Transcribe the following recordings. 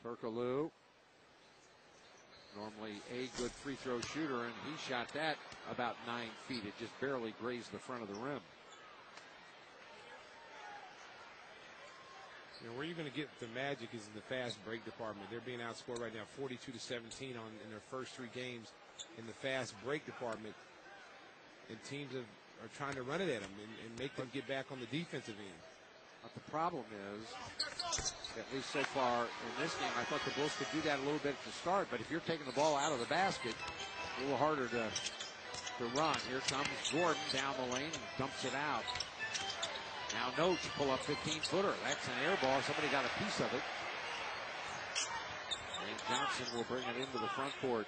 Turkaloo, normally a good free throw shooter, and he shot that about 9 feet. It just barely grazed the front of the rim. You know, where you're going to get the magic is in the fast break department. They're being outscored right now 42-17 in their first 3 games in the fast break department. And teams are trying to run it at them and make them get back on the defensive end. But the problem is, at least so far in this game, I thought the Bulls could do that a little bit at the start, but if you're taking the ball out of the basket, a little harder to run. Here comes Gordon down the lane and dumps it out. Now Noach pull up 15-footer. That's an air ball. Somebody got a piece of it. And Johnson will bring it into the front court.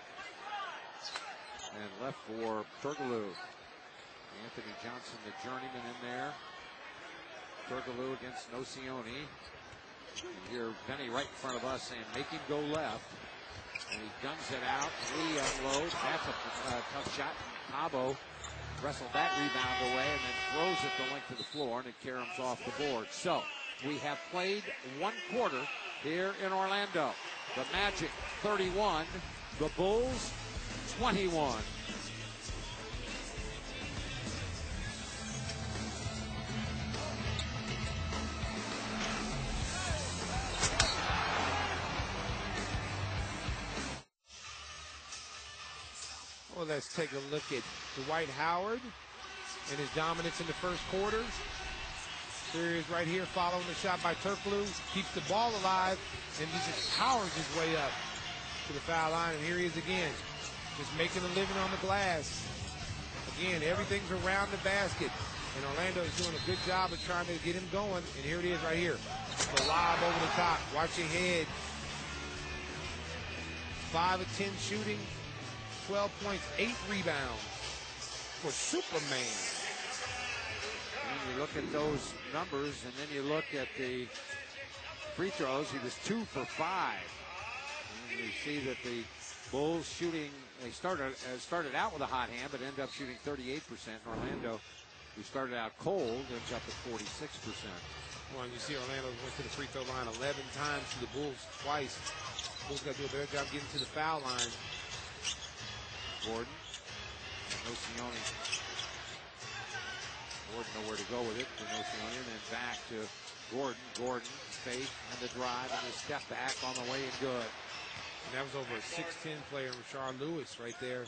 And left for Turkaloo. Anthony Johnson, the journeyman, in there. Turkaloo against Nocioni. And here, Benny right in front of us saying, make him go left. And he guns it out. Lee unloads. That's a tough shot. Cabo wrestled that rebound away and then throws it the length of the floor, and it caroms off the board. So, we have played 1 quarter here in Orlando. The Magic 31, the Bulls 21. Well, let's take a look at Dwight Howard and his dominance in the first quarter. There he is right here following the shot by Turkaloo. Keeps the ball alive and he just powers his way up to the foul line. And here he is again, just making a living on the glass. Again, everything's around the basket. And Orlando is doing a good job of trying to get him going. And here it is right here. The lob over the top. Watch your head. 5 of 10 shooting. 12 points, 8 rebounds for Superman. And you look at those numbers, and then you look at the free throws. He was 2 for 5. And you see that the Bulls shooting, they started out with a hot hand, but ended up shooting 38%. Orlando, who started out cold, ends up at 46%. Well, and you see Orlando went to the free throw line 11 times to the Bulls twice. Bulls got to do a better job getting to the foul line. Gordon, Nocioni. Gordon nowhere to go with it to Nocioni, and then back to Gordon. Gordon, fake, and the drive, and the step back on the way and good. And that was over a 6'10 player, Rashard Lewis, right there.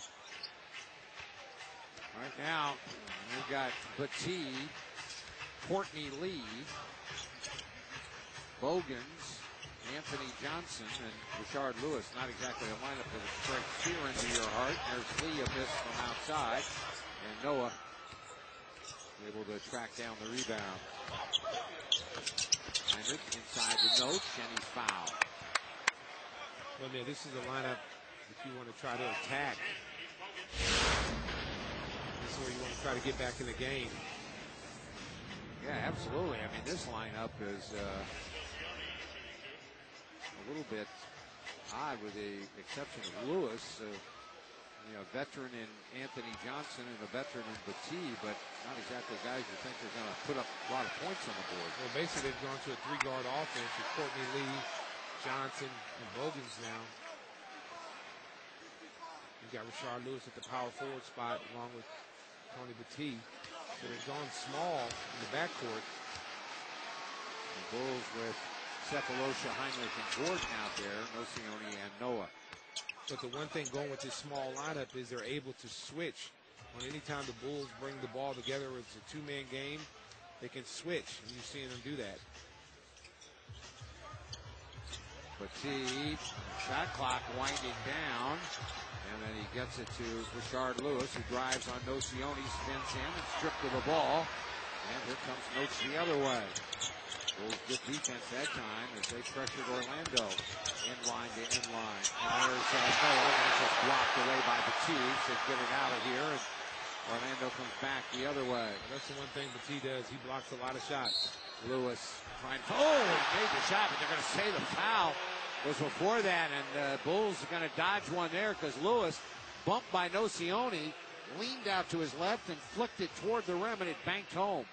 Right now, we've got Battie, Courtney Lee, Bogans, Anthony Johnson, and Rashard Lewis. Not exactly a lineup that will strike fear into your heart. There's Lee, a miss from outside. And Noah able to track down the rebound. And it inside the Noach, and he's fouled. Well, man, this is a lineup if you want to try to attack. This is where you want to try to get back in the game. Yeah, absolutely. I mean, this lineup is a little bit odd with the exception of Lewis. A veteran in Anthony Johnson and a veteran in Battie, but not exactly guys you think are going to put up a lot of points on the board. Well, basically they've gone to a 3-guard offense with Courtney Lee, Johnson, and Bogans now. You've got Rashard Lewis at the power forward spot along with Tony Battie. So they've gone small in the backcourt. The Bulls with Cephalosha, Heinrich, and Gordon out there, Nocioni and Noah. But the one thing going with this small lineup is they're able to switch. On any time the Bulls bring the ball together, it's a 2-man game, they can switch, and you're seeing them do that. Battie, shot clock winding down, and then he gets it to Rashard Lewis, who drives on Nocioni, spins him, and stripped of the ball. And here comes Noach the other way. Bulls good defense that time as they pressured Orlando. Inline to inline. And there's Noah, and it's just blocked away by Battie. Says get it out of here. And Orlando comes back the other way. That's the one thing Battie does. He blocks a lot of shots. Lewis trying to, he made the shot, but they're going to say the foul was before that. And the Bulls are going to dodge one there because Lewis, bumped by Nocioni, leaned out to his left and flicked it toward the rim, and it banked home.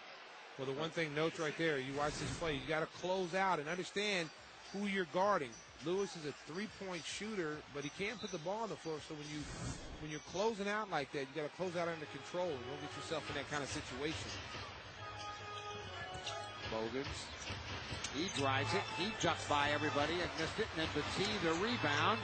Well, the one thing, notes right there, you watch this play, you got to close out and understand who you're guarding. Lewis is a three-point shooter, but he can't put the ball on the floor. So when you're closing out like that, you got to close out under control. Don't get yourself in that kind of situation. Bogans, he drives it. He jumped by everybody and missed it. And then Petit, the rebound.